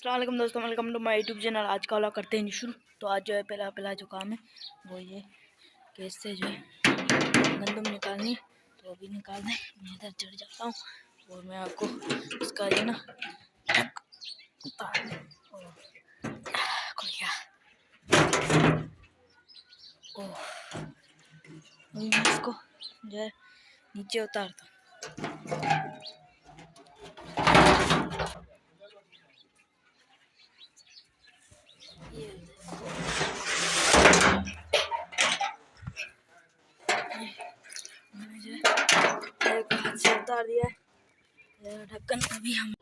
अस्सलाम वालेकुम दोस्तों, welcome to my YouTube channel. आज का व्लॉग करते हैं शुरू। तो आज जो है पहला जो काम है वो ये कि इससे जो है गंदम निकालनी, तो अभी निकाल दें। मैं इधर चढ़ जाता हूँ और मैं आपको उसका जो ना खुल गया। मैं इसको जो है नीचे उतारता हूँ। मैंने जो है एक हाथ से उतार दिया है ढक्कन। अभी हम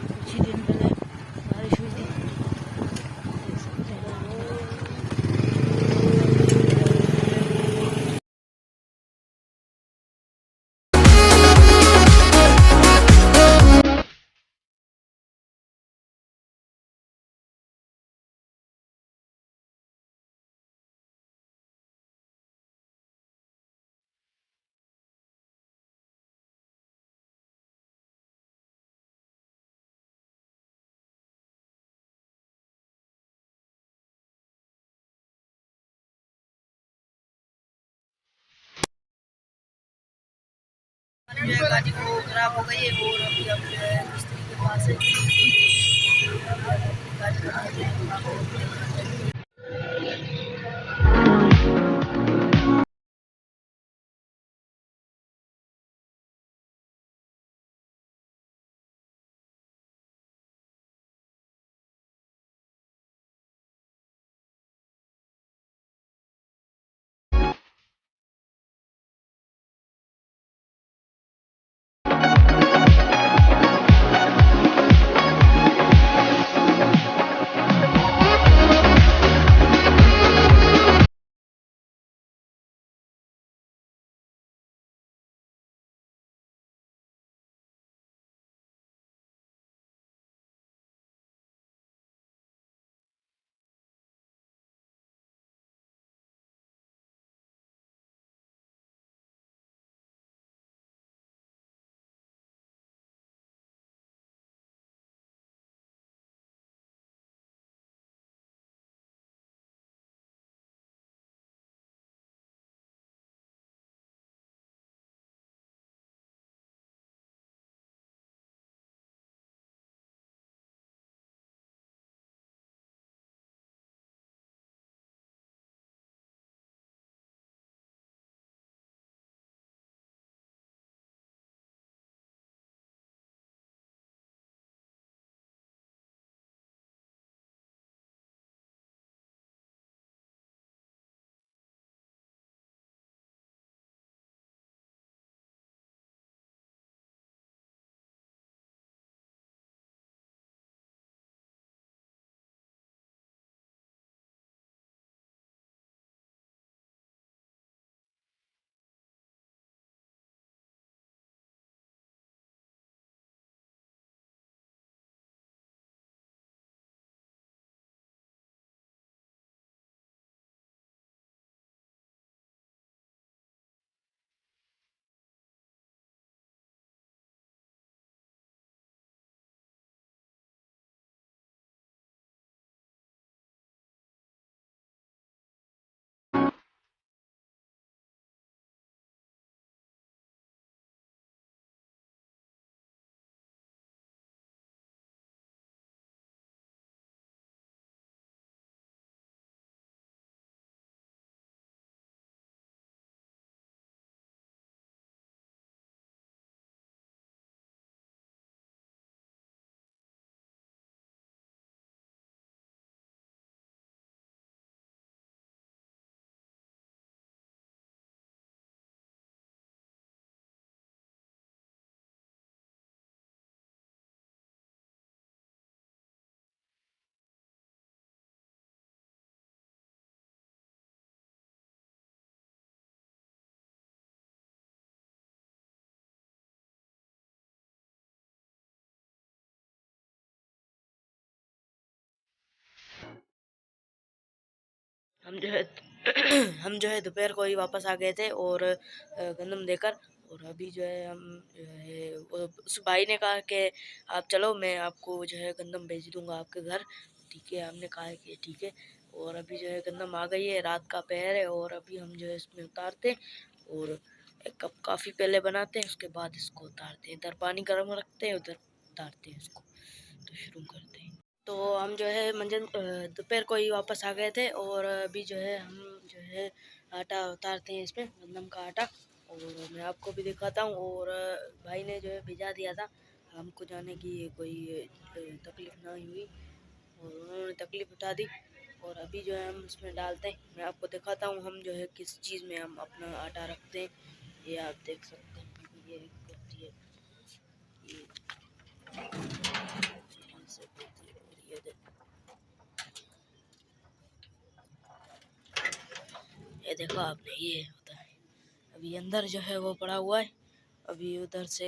कुछ ही दिन पहले बारिश हुई थी, देख सकते हैं। गाड़ी को खराब हो गई है और अभी हम जो है मिस्त्री के पास है। हम जो है हम जो है दोपहर को ही वापस आ गए थे और गंदम देकर। और अभी जो है हम जो है उस भाई ने कहा कि आप चलो, मैं आपको जो है गंदम भेज दूंगा आपके घर। ठीक है, हमने कहा है कि ठीक है। और अभी जो है गंदम आ गई है, रात का पहर है और अभी हम जो है इसमें उतारते हैं और एक कप काफ़ी पहले बनाते हैं, उसके बाद इसको उतारते हैं। इधर पानी गर्म रखते हैं, उधर उतारते हैं इसको। तो शुरू करते हैं। तो हम जो है मंजन दोपहर को ही वापस आ गए थे और अभी जो है हम जो है आटा उतारते हैं इसमें, गंदम का आटा। और मैं आपको भी दिखाता हूँ। और भाई ने जो है भिजा दिया था, हमको जाने की कोई तकलीफ ना हुई और उन्होंने तकलीफ उठा दी। और अभी जो है हम इसमें डालते हैं, मैं आपको दिखाता हूँ हम जो है किस चीज़ में हम अपना आटा रखते हैं। ये आप देख सकते हैं, ये करती है, ये से करती है, और ये देखो आपने, ये होता है। अभी अंदर जो है वो पड़ा हुआ है, अभी उधर से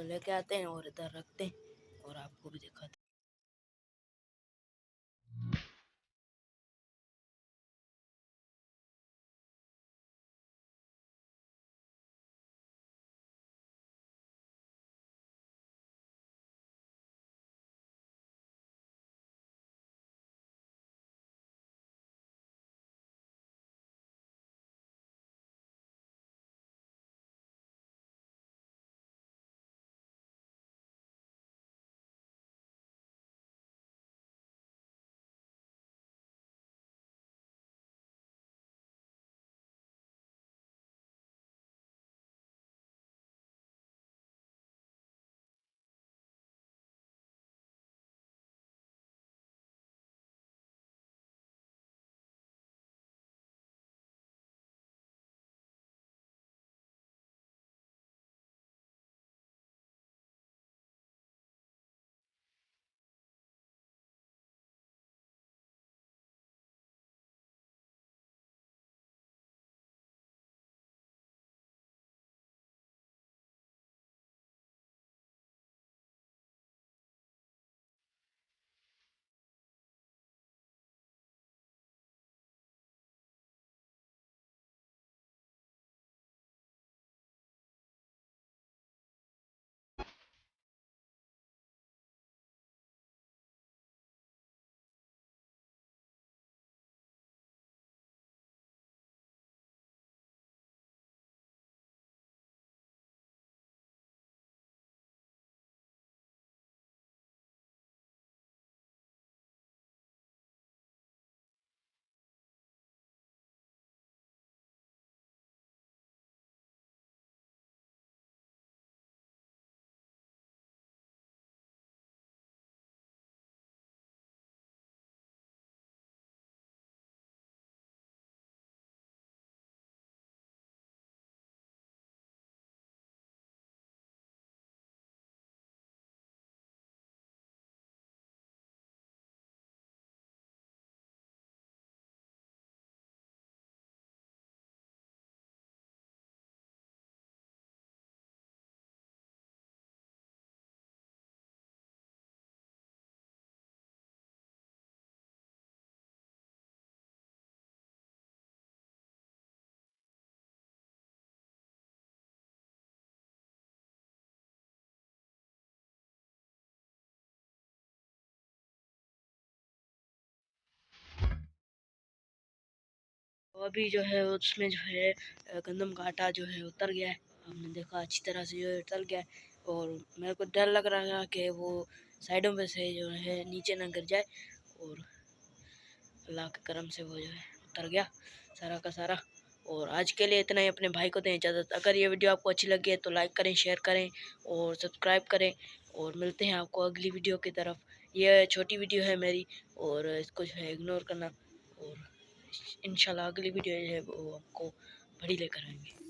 लेके आते हैं और इधर रखते हैं और आपको भी दिखाते हैं। तो अभी जो है उसमें जो है गंदम का आटा जो है उतर गया है, हमने देखा अच्छी तरह से जो है उतर गया है। और मेरे को डर लग रहा है कि वो साइडों में से जो है नीचे ना गिर जाए। और अल्लाह के करम से वो जो है उतर गया सारा का सारा। और आज के लिए इतना ही, अपने भाई को दें इजाज़त। अगर ये वीडियो आपको अच्छी लगी है तो लाइक करें, शेयर करें और सब्सक्राइब करें। और मिलते हैं आपको अगली वीडियो की तरफ। ये छोटी वीडियो है मेरी और इसको जो है इग्नोर करना। और इंशाल्लाह अगली वीडियो जो है वो आपको बड़ी लेकर आएंगे।